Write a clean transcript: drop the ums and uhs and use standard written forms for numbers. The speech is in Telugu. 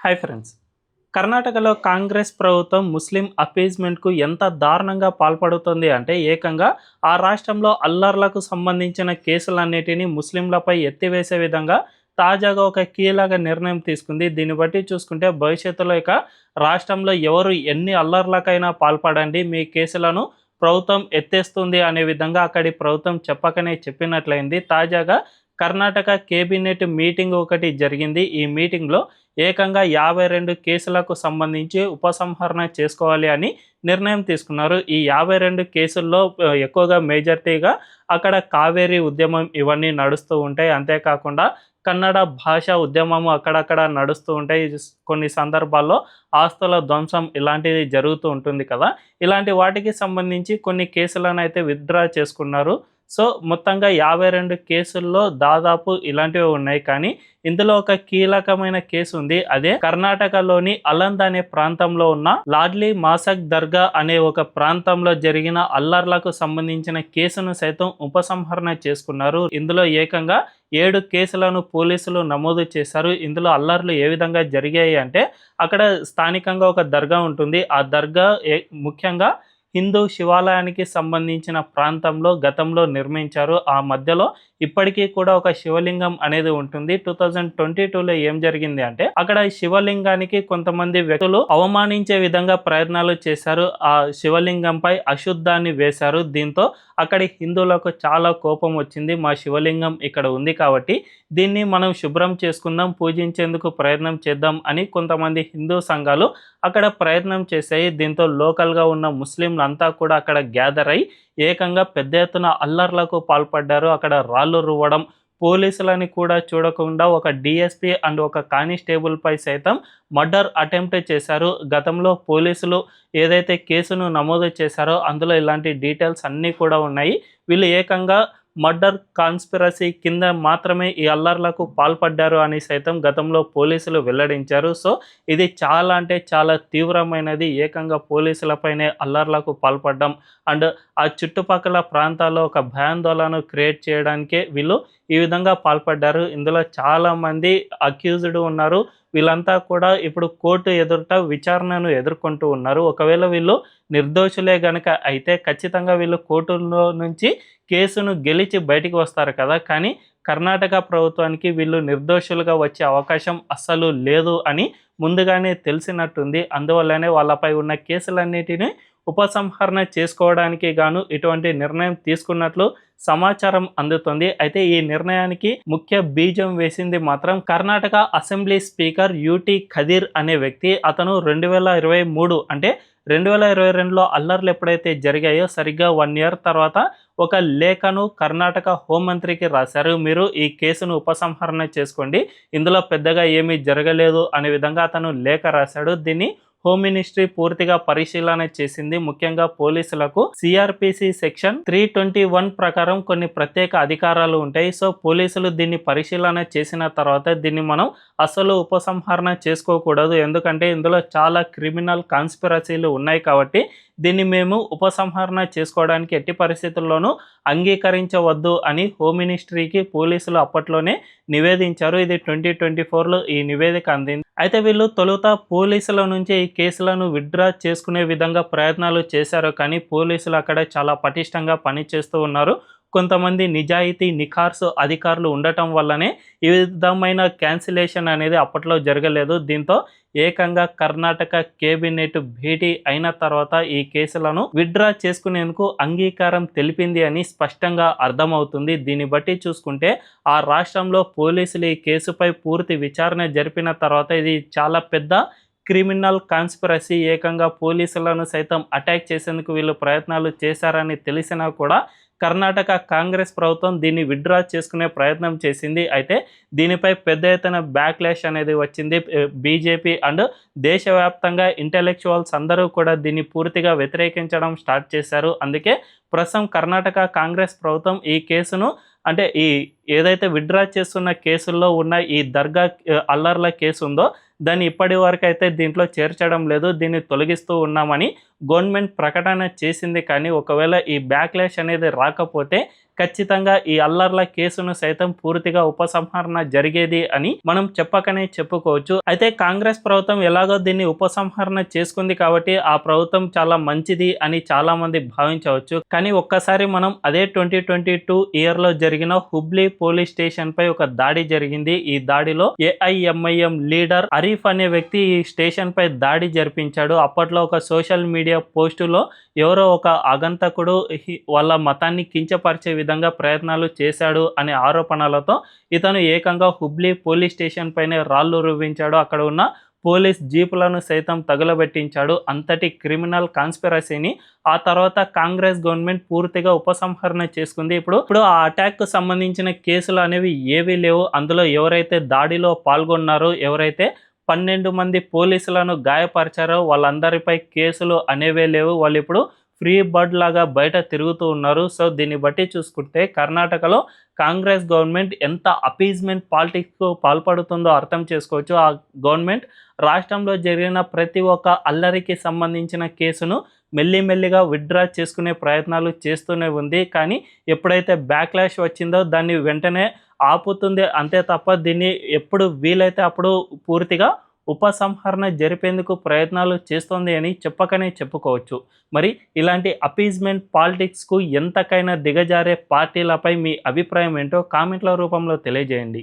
Hi friends. కర్ణాటకలో కాంగ్రెస్ ప్రభుత్వం ముస్లిం అపీజ్మెంట్‌కు ఎంత దారుణంగా పాల్పడుతుంది అంటే ఏకంగా ఆ రాష్ట్రంలో అల్లర్లకు సంబంధించిన కేసులన్నిటిని ముస్లింలపై ఎత్తివేసే విధంగా తాజాగా ఒక కీలక నిర్ణయం తీసుకుంది. దీన్ని బట్టి చూసుకుంటే భవిష్యత్తులో ఇక రాష్ట్రంలో ఎవరు ఎన్ని అల్లర్లకైనా పాల్పడండి, మీ కేసులను ప్రభుత్వం ఎత్తేస్తుంది అనే విధంగా అక్కడి ప్రభుత్వం చెప్పకనే చెప్పినట్లయింది. తాజాగా కర్ణాటక కేబినెట్ మీటింగ్ ఒకటి జరిగింది. ఈ మీటింగ్‌లో ఏకంగా 52 కేసులకు సంబంధించి ఉపసంహరణ చేసుకోవాలి అని నిర్ణయం తీసుకున్నారు. ఈ 52 కేసుల్లో ఎక్కువగా మేజారిటీగా అక్కడ కావేరీ ఉద్యమం ఇవన్నీ నడుస్తూ ఉంటాయి. అంతేకాకుండా కన్నడ భాషా ఉద్యమము అక్కడక్కడ నడుస్తూ ఉంటాయి. కొన్ని సందర్భాల్లో ఆస్తుల ధ్వంసం ఇలాంటిది జరుగుతూ ఉంటుంది కదా! ఇలాంటి వాటికి సంబంధించి కొన్ని కేసులను అయితే విత్‌డ్రా చేసుకున్నారు. సో, మొత్తంగా 52 కేసుల్లో దాదాపు ఇలాంటివే ఉన్నాయి. కానీ ఇందులో ఒక కీలకమైన కేసు ఉంది. అదే కర్ణాటకలోని అలంద్ అనే ప్రాంతంలో ఉన్న లాడ్లీ మాసక్ దర్గా అనే ఒక ప్రాంతంలో జరిగిన అల్లర్లకు సంబంధించిన కేసును సైతం ఉపసంహరణ చేసుకున్నారు. ఇందులో ఏకంగా 7 కేసులను పోలీసులు నమోదు చేశారు. ఇందులో అల్లర్లు ఏ విధంగా జరిగాయి అంటే అక్కడ స్థానికంగా ఒక దర్గా ఉంటుంది. ఆ దర్గా ముఖ్యంగా హిందూ శివాలయానికి సంబంధించిన ప్రాంతంలో గతంలో నిర్మించారు. ఆ మధ్యలో ఇప్పటికీ కూడా ఒక శివలింగం అనేది ఉంటుంది. 2022లో ఏం జరిగింది అంటే అక్కడ శివలింగానికి కొంతమంది వ్యక్తులు అవమానించే విధంగా ప్రయత్నాలు చేశారు. ఆ శివలింగంపై అశుద్ధాన్ని వేశారు. దీంతో అక్కడి హిందువులకు చాలా కోపం వచ్చింది. మా శివలింగం ఇక్కడ ఉంది కాబట్టి దీన్ని మనం శుభ్రం చేసుకుందాం, పూజించేందుకు ప్రయత్నం చేద్దాం అని కొంతమంది హిందూ సంఘాలు అక్కడ ప్రయత్నం చేశాయి. దీంతో లోకల్గా ఉన్న ముస్లింలంతా కూడా అక్కడ గ్యాదర్ అయ్యి ఏకంగా పెద్ద ఎత్తున అల్లర్లకు పాల్పడ్డారు. అక్కడ రాళ్ళు రువ్వడం, పోలీసులని కూడా చూడకుండా ఒక డీఎస్పీ అండ్ ఒక కానిస్టేబుల్పై సైతం మర్డర్ అటెంప్ట్ చేశారు. గతంలో పోలీసులు ఏదైతే కేసును నమోదు చేశారో అందులో ఇలాంటి డీటెయిల్స్ అన్నీ కూడా ఉన్నాయి. వీళ్ళు ఏకంగా మర్డర్ కాన్స్పిరసీ కింద మాత్రమే ఈ అల్లర్లకు పాల్పడ్డారు అని సైతం గతంలో పోలీసులు వెల్లడించారు. సో, ఇది చాలా అంటే చాలా తీవ్రమైనది. ఏకంగా పోలీసులపైనే అల్లర్లకు పాల్పడడం అండ్ ఆ చుట్టుపక్కల ప్రాంతాల్లో ఒక భయాందోళన క్రియేట్ చేయడానికే వీళ్ళు ఈ విధంగా పాల్పడ్డారు. ఇందులో చాలామంది అక్యూజ్డ్ ఉన్నారు. వీళ్ళంతా కూడా ఇప్పుడు కోర్టు ఎదుట విచారణను ఎదుర్కొంటూ ఉన్నారు. ఒకవేళ వీళ్ళు నిర్దోషులే గనక అయితే ఖచ్చితంగా వీళ్ళు కోర్టులో నుంచి కేసును గెలిచి బయటికి వస్తారు కదా! కానీ కర్ణాటక ప్రభుత్వానికి వీళ్ళు నిర్దోషులుగా వచ్చే అవకాశం అస్సలు లేదు అని ముందుగానే తెలిసినట్టుంది. అందువల్లనే వాళ్ళపై ఉన్న కేసులన్నిటిని ఉపసంహరణ చేసుకోవడానికి గాను ఇటువంటి నిర్ణయం తీసుకున్నట్లు సమాచారం అందుతుంది. అయితే ఈ నిర్ణయానికి ముఖ్య బీజం వేసింది మాత్రం Karnataka assembly speaker UT Khader అనే వ్యక్తి. అతను 2023 అంటే 2022లో అల్లర్లు ఎప్పుడైతే జరిగాయో సరిగ్గా 1 ఇయర్ తర్వాత ఒక లేఖను కర్ణాటక హోంమంత్రికి రాశారు. మీరు ఈ కేసును ఉపసంహరణ చేసుకోండి, ఇందులో పెద్దగా ఏమీ జరగలేదు అనే విధంగా అతను లేఖ రాశాడు. దీన్ని హోమ్ మినిస్ట్రీ పూర్తిగా పరిశీలన చేసింది. ముఖ్యంగా పోలీసులకు సిఆర్పిసి సెక్షన్ 321 ప్రకారం కొన్ని ప్రత్యేక అధికారాలు ఉంటాయి. సో, పోలీసులు దీన్ని పరిశీలన చేసిన తర్వాత దీన్ని మనం అసలు ఉపసంహరణ చేసుకోకూడదు, ఎందుకంటే ఇందులో చాలా క్రిమినల్ కాన్స్పిరసీలు ఉన్నాయి కాబట్టి దీన్ని మేము ఉపసంహరణ చేసుకోవడానికి ఎట్టి పరిస్థితుల్లోనూ అంగీకరించవద్దు అని హోమ్ మినిస్ట్రీకి పోలీసులు అప్పట్లోనే నివేదించారు. ఇది 2024లో ఈ నివేదిక అందింది. అయితే వీళ్ళు తొలుత పోలీసుల నుంచి ఈ కేసులను విత్‌డ్రా చేసుకునే విధంగా ప్రయత్నాలు చేశారు. కానీ పోలీసులు అక్కడ చాలా పటిష్టంగా పనిచేస్తూ ఉన్నారు. కొంతమంది నిజాయితీ నిఖార్సు అధికారులు ఉండటం వల్లనే ఈ విధమైన క్యాన్సిలేషన్ అనేది అప్పట్లో జరగలేదు. దీంతో ఏకంగా కర్ణాటక కేబినెట్ భేటీ అయిన తర్వాత ఈ కేసులను విత్‌డ్రా చేసుకునేందుకు అంగీకారం తెలిపింది అని స్పష్టంగా అర్థమవుతుంది. దీన్ని బట్టి చూసుకుంటే ఆ రాష్ట్రంలో పోలీసులు ఈ కేసుపై పూర్తి విచారణ జరిపిన తర్వాత ఇది చాలా పెద్ద క్రిమినల్ కాన్స్పిరసీ, ఏకంగా పోలీసులను సైతం అటాక్ చేసేందుకు వీళ్ళు ప్రయత్నాలు చేశారని తెలిసినా కూడా కర్ణాటక కాంగ్రెస్ ప్రభుత్వం దీన్ని విత్‌డ్రా చేసుకునే ప్రయత్నం చేసింది. అయితే దీనిపై పెద్ద ఎత్తున బ్యాక్‌లాష్ అనేది వచ్చింది. బీజేపీ అండ్ దేశవ్యాప్తంగా ఇంటెలెక్చువల్స్ అందరూ కూడా దీన్ని పూర్తిగా వ్యతిరేకించడం స్టార్ట్ చేశారు. అందుకే ప్రస్తుతం కర్ణాటక కాంగ్రెస్ ప్రభుత్వం ఈ కేసును అంటే ఈ ఏదైతే విత్‌డ్రా చేస్తున్న కేసుల్లో ఉన్న ఈ దర్గా అల్లర్ల కేసు ఉందో దాన్ని ఇప్పటి వరకు అయితే దీంట్లో చేర్చడం లేదు, దీన్ని తొలగిస్తూ ఉన్నామని గవర్నమెంట్ ప్రకటన చేసింది. కానీ ఒకవేళ ఈ బ్యాక్‌లాష్ అనేది రాకపోతే ఖచ్చితంగా ఈ అల్లర్ల కేసును సైతం పూర్తిగా ఉపసంహరణ జరిగేది అని మనం చెప్పకనే చెప్పుకోవచ్చు. అయితే కాంగ్రెస్ ప్రభుత్వం ఎలాగో దీన్ని ఉపసంహరణ చేసుకుంది కాబట్టి ఆ ప్రభుత్వం చాలా మంచిది అని చాలా మంది భావించవచ్చు. కానీ ఒక్కసారి మనం అదే 2022 ఇయర్లో జరిగిన హుబ్లీ పోలీస్ స్టేషన్ పై ఒక దాడి జరిగింది. ఈ దాడిలో ఏఐఎంఐఎం లీడర్ అరీఫ్ అనే వ్యక్తి ఈ స్టేషన్ పై దాడి జరిపించాడు. అప్పట్లో ఒక సోషల్ మీడియా పోస్టులో ఎవరో ఒక ఆగంతకుడు వాళ్ళ మతాన్ని కించపరిచే విధంగా ప్రయత్నాలు చేశాడు అనే ఆరోపణలతో ఇతను ఏకంగా హుబ్లీ పోలీస్ స్టేషన్ పైనే రాళ్లు రువ్వించాడు. అక్కడ ఉన్న పోలీస్ జీపులను సైతం తగులబెట్టించాడు. అంతటి క్రిమినల్ కాన్స్పిరసీని ఆ తర్వాత కాంగ్రెస్ గవర్నమెంట్ పూర్తిగా ఉపసంహరణ చేసుకుంది. ఇప్పుడు ఆ అటాక్ సంబంధించిన కేసులు అనేవి ఏవీ లేవు. అందులో ఎవరైతే దాడిలో పాల్గొన్నారో, ఎవరైతే 12 మంది పోలీసులను గాయపరిచారో వాళ్ళందరిపై కేసులు అనేవే లేవు. వాళ్ళు ఇప్పుడు ఫ్రీ బర్డ్ లాగా బయట తిరుగుతూ ఉన్నారు. సో దీన్ని బట్టి చూసుకుంటే కర్ణాటకలో కాంగ్రెస్ గవర్నమెంట్ ఎంత అపీజ్మెంట్ పాలిటిక్స్కు పాల్పడుతుందో అర్థం చేసుకోవచ్చు. ఆ గవర్నమెంట్ రాష్ట్రంలో జరిగిన ప్రతి ఒక్క అల్లరికి సంబంధించిన కేసును మెల్లిమెల్లిగా విత్డ్రా చేసుకునే ప్రయత్నాలు చేస్తూనే ఉంది. కానీ ఎప్పుడైతే బ్యాక్లాష్ వచ్చిందో దాన్ని వెంటనే ఆపుతుంది అంతే తప్ప దీన్ని ఎప్పుడు వీలైతే అప్పుడు పూర్తిగా ఉపసంహరణ జరిపేందుకు ప్రయత్నాలు చేస్తోంది అని చెప్పకనే చెప్పుకోవచ్చు. మరి ఇలాంటి అపీజ్మెంట్ పాలిటిక్స్కు ఎంతకైనా దిగజారే పార్టీలపై మీ అభిప్రాయం ఏంటో కామెంట్ల రూపంలో తెలియజేయండి.